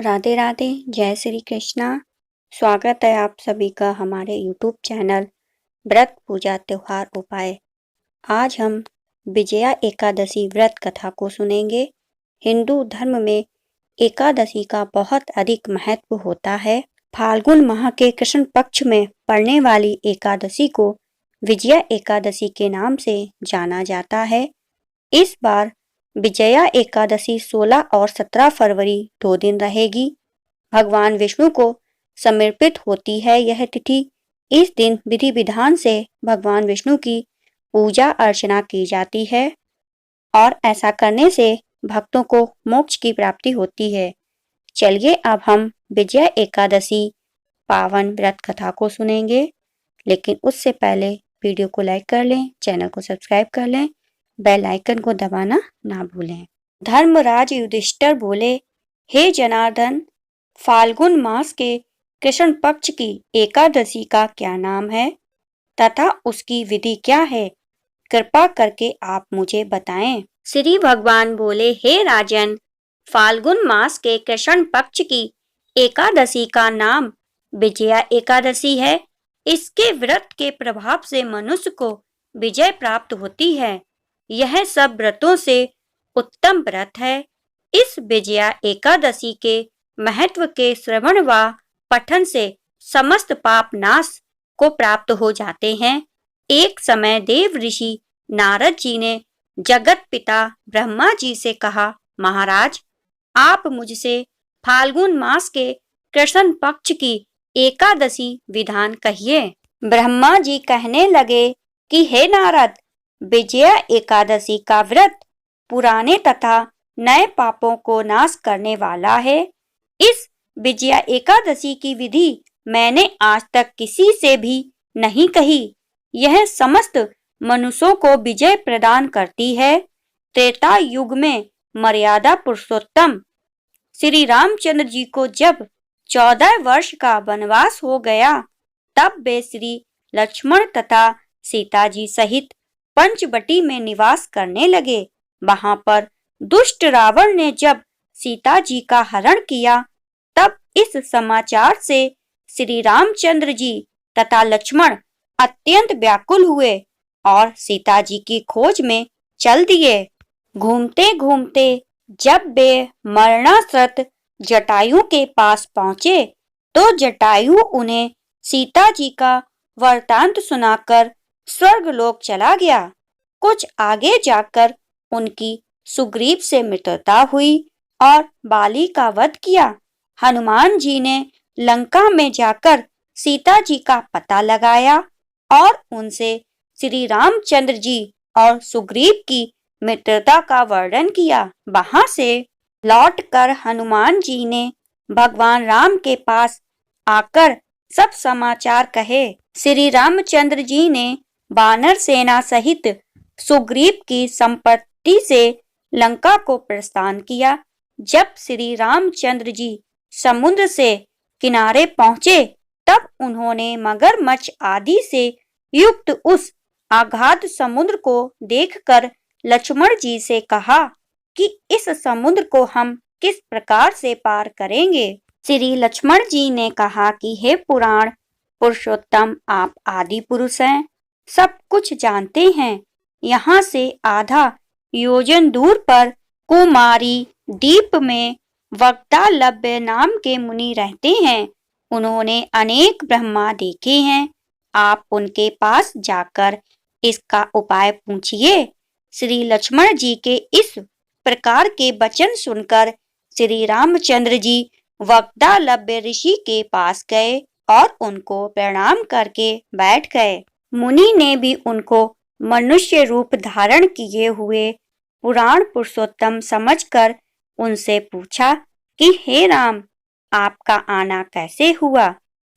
राधे राधे, जय श्री कृष्णा। स्वागत है आप सभी का हमारे YouTube चैनल व्रत पूजा त्योहार उपाय। आज हम विजया एकादशी व्रत कथा को सुनेंगे। हिंदू धर्म में एकादशी का बहुत अधिक महत्व होता है। फाल्गुन माह के कृष्ण पक्ष में पड़ने वाली एकादशी को विजया एकादशी के नाम से जाना जाता है। इस बार विजया एकादशी 16 और 17 फरवरी 2 दिन रहेगी। भगवान विष्णु को समर्पित होती है यह तिथि। इस दिन विधि विधान से भगवान विष्णु की पूजा अर्चना की जाती है और ऐसा करने से भक्तों को मोक्ष की प्राप्ति होती है। चलिए अब हम विजया एकादशी पावन व्रत कथा को सुनेंगे, लेकिन उससे पहले वीडियो को लाइक कर लें, चैनल को सब्सक्राइब कर लें, बेल आइकन को दबाना ना भूलें। धर्मराज युधिष्ठिर बोले, हे जनार्दन, फाल्गुन मास के कृष्ण पक्ष की एकादशी का क्या नाम है तथा उसकी विधि क्या है? कृपा करके आप मुझे बताएं। श्री भगवान बोले, हे राजन, फाल्गुन मास के कृष्ण पक्ष की एकादशी का नाम विजया एकादशी है। इसके व्रत के प्रभाव से मनुष्य को विजय प्राप्त होती है। यह सब व्रतों से उत्तम व्रत है। इस विजया एकादशी के महत्व के श्रवण व पठन से समस्त पाप नाश को प्राप्त हो जाते हैं। एक समय देव ऋषि नारद जी ने जगत पिता ब्रह्मा जी से कहा, महाराज, आप मुझसे फाल्गुन मास के कृष्ण पक्ष की एकादशी विधान कहिए। ब्रह्मा जी कहने लगे कि हे नारद, विजया एकादशी का व्रत पुराने तथा नए पापों को नाश करने वाला है। इस विजया एकादशी की विधि मैंने आज तक किसी से भी नहीं कही। यह समस्त मनुष्यों को विजय प्रदान करती है। त्रेता युग में मर्यादा पुरुषोत्तम श्री रामचंद्र जी को जब 14 वर्ष का वनवास हो गया, तब वे श्री लक्ष्मण तथा सीता जी सहित पंचवटी में निवास करने लगे। वहां पर दुष्ट रावण ने जब सीता जी का हरण किया, तब इस समाचार से श्री रामचंद्र जी तथा लक्ष्मण अत्यंत व्याकुल हुए और सीता जी की खोज में चल दिए। घूमते घूमते जब वे मरणासन्न जटायु के पास पहुंचे, तो जटायु उन्हें सीता जी का वृतांत सुनाकर स्वर्गलोक चला गया। कुछ आगे जाकर उनकी सुग्रीव से मित्रता हुई और बाली का वध किया। हनुमान जी ने लंका में जाकर सीता जी का पता लगाया और उनसे श्री रामचंद्र जी और सुग्रीव की मित्रता का वर्णन किया। वहां से लौटकर हनुमान जी ने भगवान राम के पास आकर सब समाचार कहे। श्री रामचंद्र जी ने वानर सेना सहित सुग्रीव की संपत्ति से लंका को प्रस्थान किया। जब श्री रामचंद्र जी समुद्र से किनारे पहुंचे, तब उन्होंने मगरमच्छ आदि से युक्त उस अगाध समुद्र को देखकर लक्ष्मण जी से कहा कि इस समुद्र को हम किस प्रकार से पार करेंगे। श्री लक्ष्मण जी ने कहा कि हे पुराण पुरुषोत्तम, आप आदि पुरुष हैं, सब कुछ जानते हैं। यहाँ से आधा योजन दूर पर कुमारी द्वीप में वक्तालव्य नाम के मुनि रहते हैं। उन्होंने अनेक ब्रह्मा देखे हैं। आप उनके पास जाकर इसका उपाय पूछिए। श्री लक्ष्मण जी के इस प्रकार के वचन सुनकर श्री रामचंद्र जी वक्तालव्य ऋषि के पास गए और उनको प्रणाम करके बैठ गए। मुनि ने भी उनको मनुष्य रूप धारण किए हुए पुराण पुरुषोत्तम समझकर उनसे पूछा कि हे राम, आपका आना कैसे हुआ?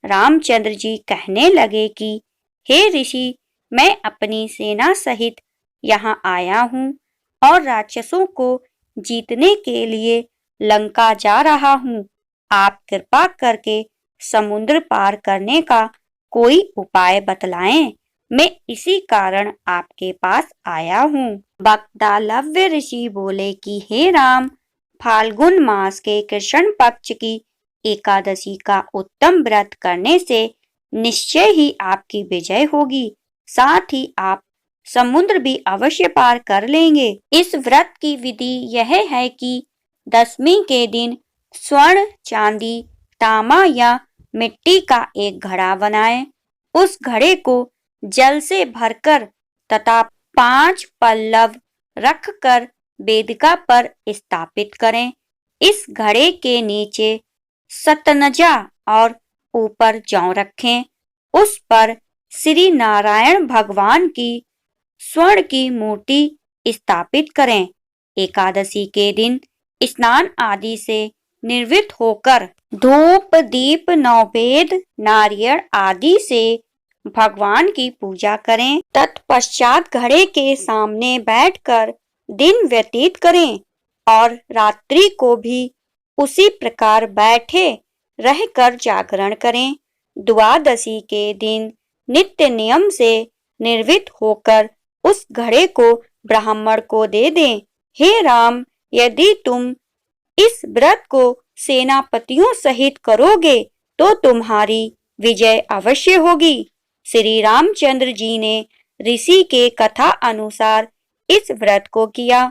रामचंद्र जी कहने लगे कि हे ऋषि, मैं अपनी सेना सहित यहाँ आया हूँ और राक्षसों को जीतने के लिए लंका जा रहा हूँ। आप कृपा करके समुद्र पार करने का कोई उपाय बतलाएं। मैं इसी कारण आपके पास आया हूँ। वक्तालव्य ऋषि बोले कि हे राम, फाल्गुन मास के कृष्ण पक्ष की एकादशी का उत्तम व्रत करने से निश्चय ही आपकी विजय होगी। साथ ही आप समुद्र भी अवश्य पार कर लेंगे। इस व्रत की विधि यह है कि दशमी के दिन स्वर्ण, चांदी, तांबा या मिट्टी का एक घड़ा बनाएं। उस घड़े को जल से भरकर तथा 5 पल्लव रखकर वेदिका पर स्थापित करें। इस घड़े के नीचे सतनजा और ऊपर जौ रखें। उस पर श्री नारायण भगवान की स्वर्ण की मूर्ति स्थापित करें। एकादशी के दिन स्नान आदि से निर्वृत्त होकर धूप, दीप, नौवेद्य, नारियल आदि से भगवान की पूजा करें। तत्पश्चात घड़े के सामने बैठकर दिन व्यतीत करें और रात्रि को भी उसी प्रकार बैठे रहकर जागरण करें। द्वादशी के दिन नित्य नियम से निर्वृत्त होकर उस घड़े को ब्राह्मण को दे दें। हे राम, यदि तुम इस व्रत को सेनापतियों सहित करोगे तो तुम्हारी विजय अवश्य होगी। श्री रामचंद्र जी ने ऋषि के कथा अनुसार इस व्रत को किया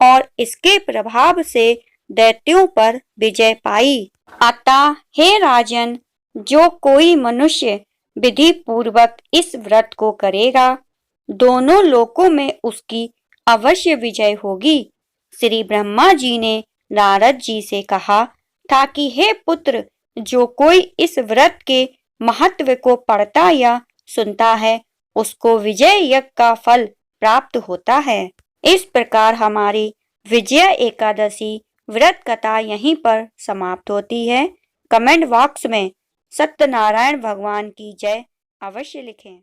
और इसके प्रभाव से दैत्यों पर विजय पाई। अतः हे राजन, जो कोई मनुष्य विधि पूर्वक इस व्रत को करेगा, दोनों लोकों में उसकी अवश्य विजय होगी। श्री ब्रह्मा जी ने नारद जी से कहा था कि हे पुत्र, जो कोई इस व्रत के महत्व को पढ़ता या सुनता है, उसको विजय यज्ञ का फल प्राप्त होता है। इस प्रकार हमारी विजया एकादशी व्रत कथा यहीं पर समाप्त होती है। कमेंट बॉक्स में सत्यनारायण भगवान की जय अवश्य लिखें।